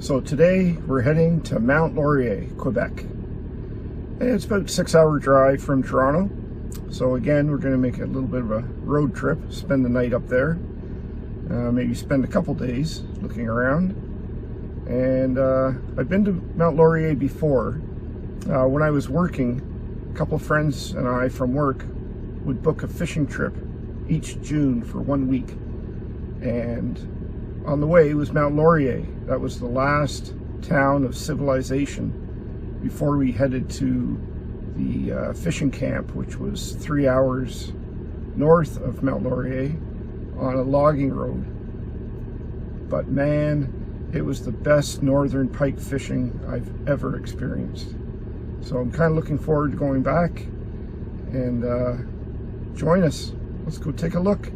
So today we're heading to Mont Laurier, Quebec. And it's about a 6-hour drive from Toronto. So again, we're going to make a little bit of a road trip, spend the night up there, maybe spend a couple days looking around. And I've been to Mont Laurier before. When I was working, a couple of friends and I from work would book a fishing trip each June for 1 week. And on the way was Mont Laurier. That was the last town of civilization before we headed to the fishing camp, which was 3 hours north of Mont Laurier on a logging road. But man, it was the best northern pike fishing I've ever experienced. So I'm kind of looking forward to going back, and join us. Let's go take a look.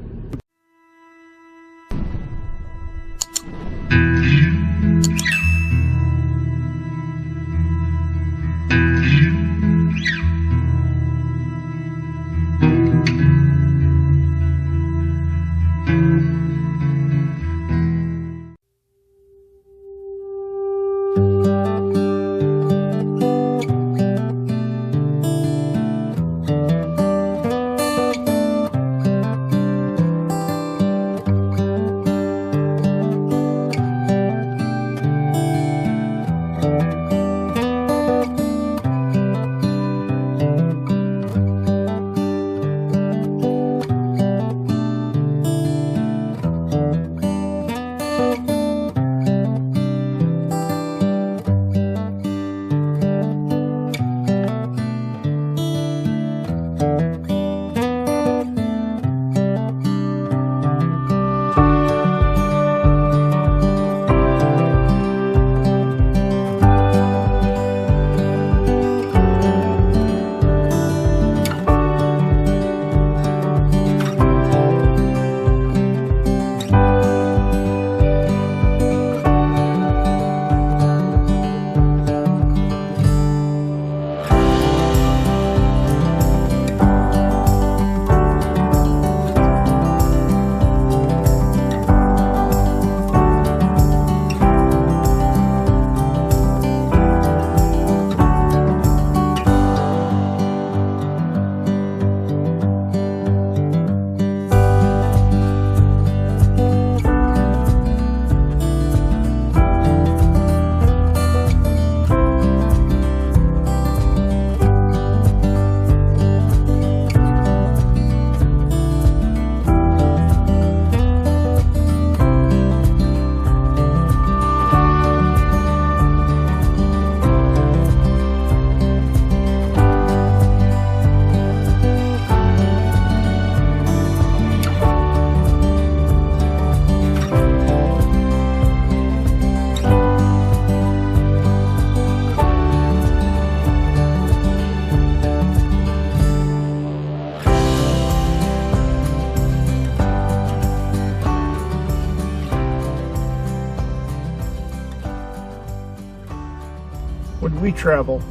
When we travel,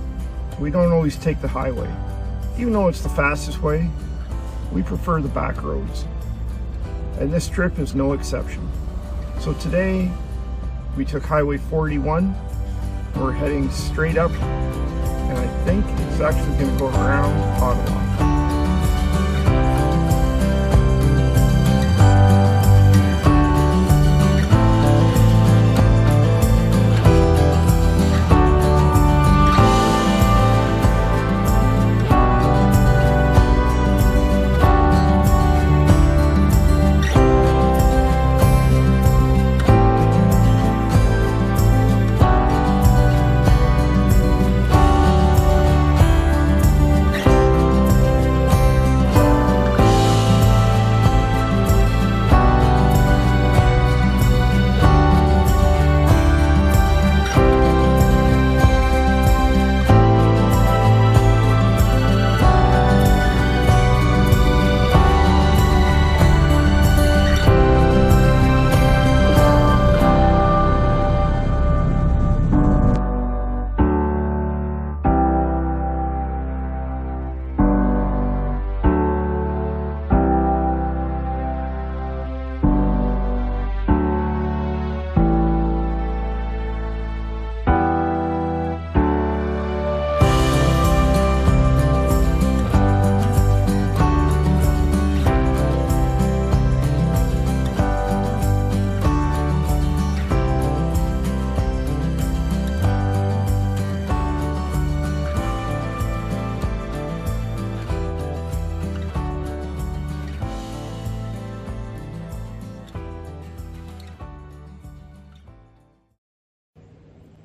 we don't always take the highway. Even though it's the fastest way, we prefer the back roads. And this trip is no exception. So today, we took Highway 41. We're heading straight up, and I think it's actually going to go around Ottawa.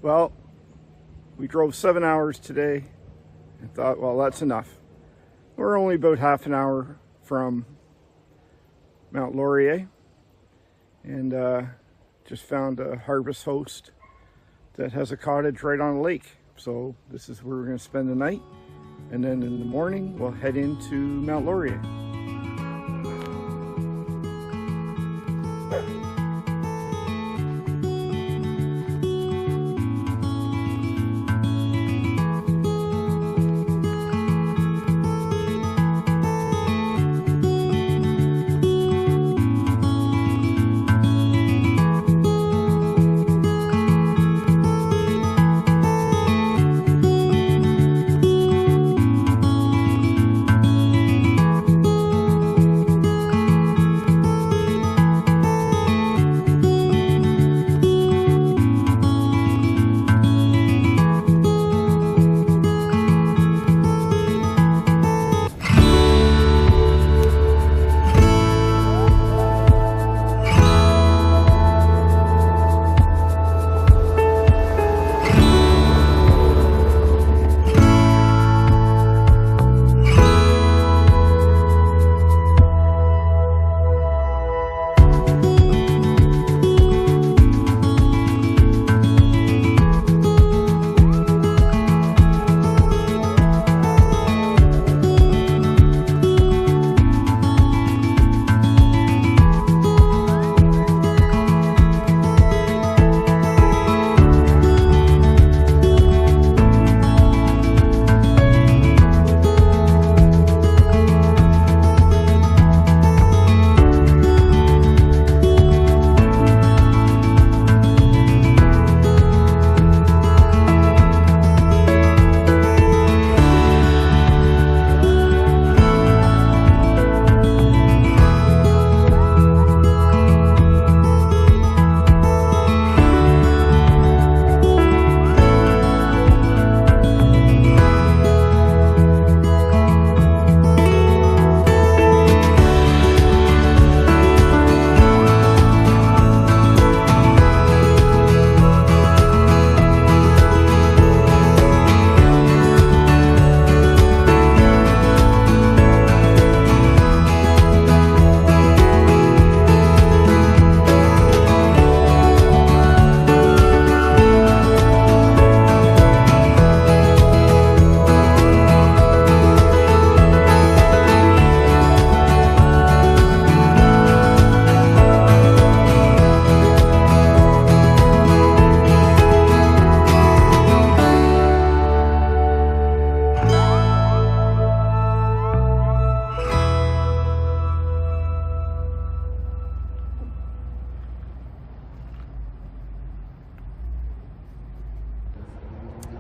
Well, we drove 7 hours today and thought, well, that's enough. We're only about half an hour from Mont Laurier, and just found a harvest host that has a cottage right on a lake. So this is where we're going to spend the night, and then in the morning we'll head into Mont Laurier.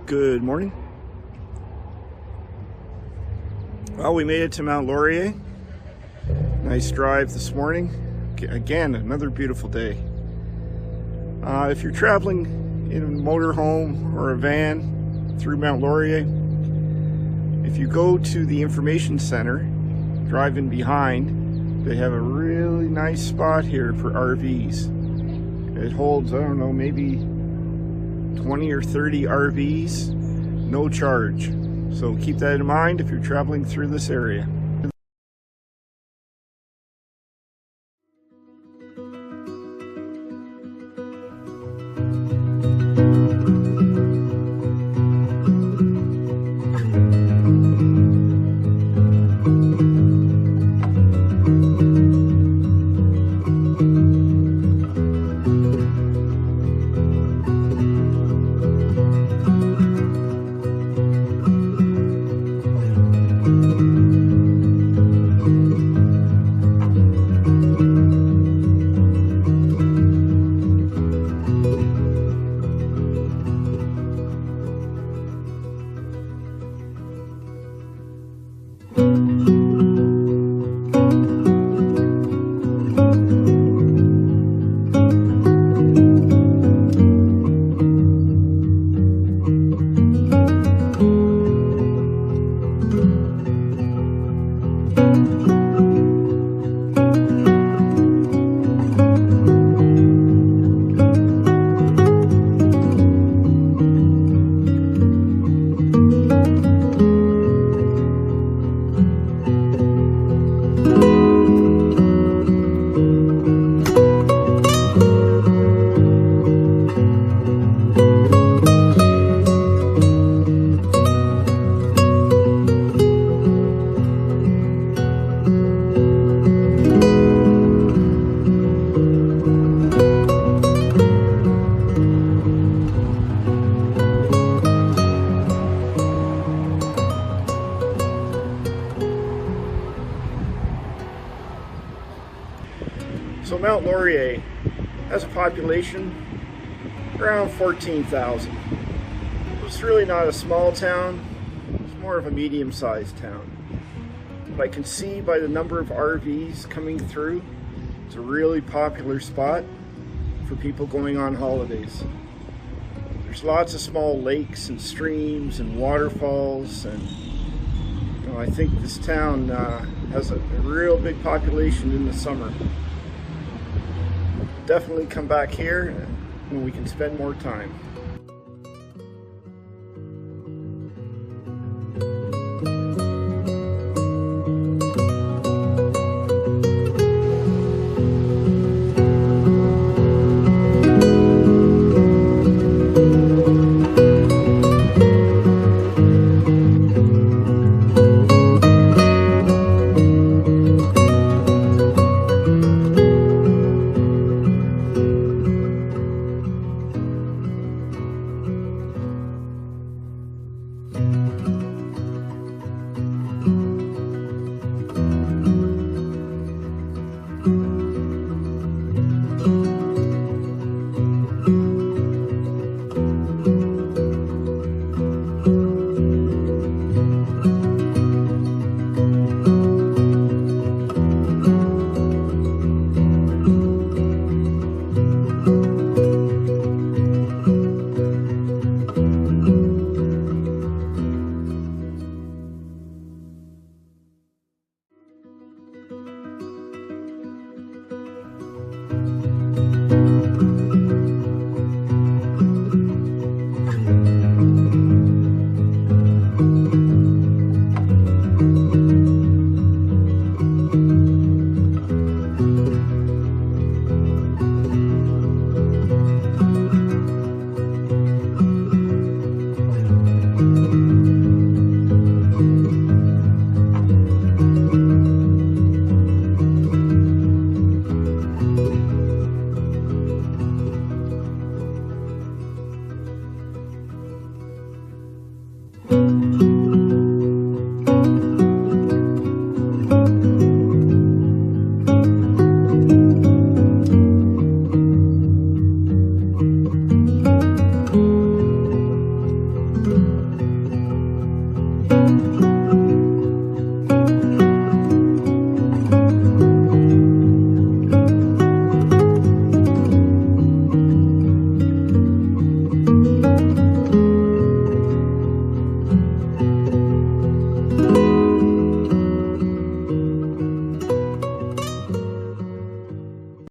Good morning. Well, we made it to Mont Laurier. Nice drive this morning. Again, another beautiful day. If you're traveling in a motorhome or a van through Mont Laurier, if you go to the information center, driving behind, they have a really nice spot here for RVs. It holds, I don't know, maybe 20 or 30 RVs, no charge. So keep that in mind if you're traveling through this area. So Mont Laurier has a population around 14,000. It's really not a small town, it's more of a medium-sized town. But I can see by the number of RVs coming through, it's a really popular spot for people going on holidays. There's lots of small lakes and streams and waterfalls, and I think this town has a real big population in the summer. Definitely come back here when we can spend more time.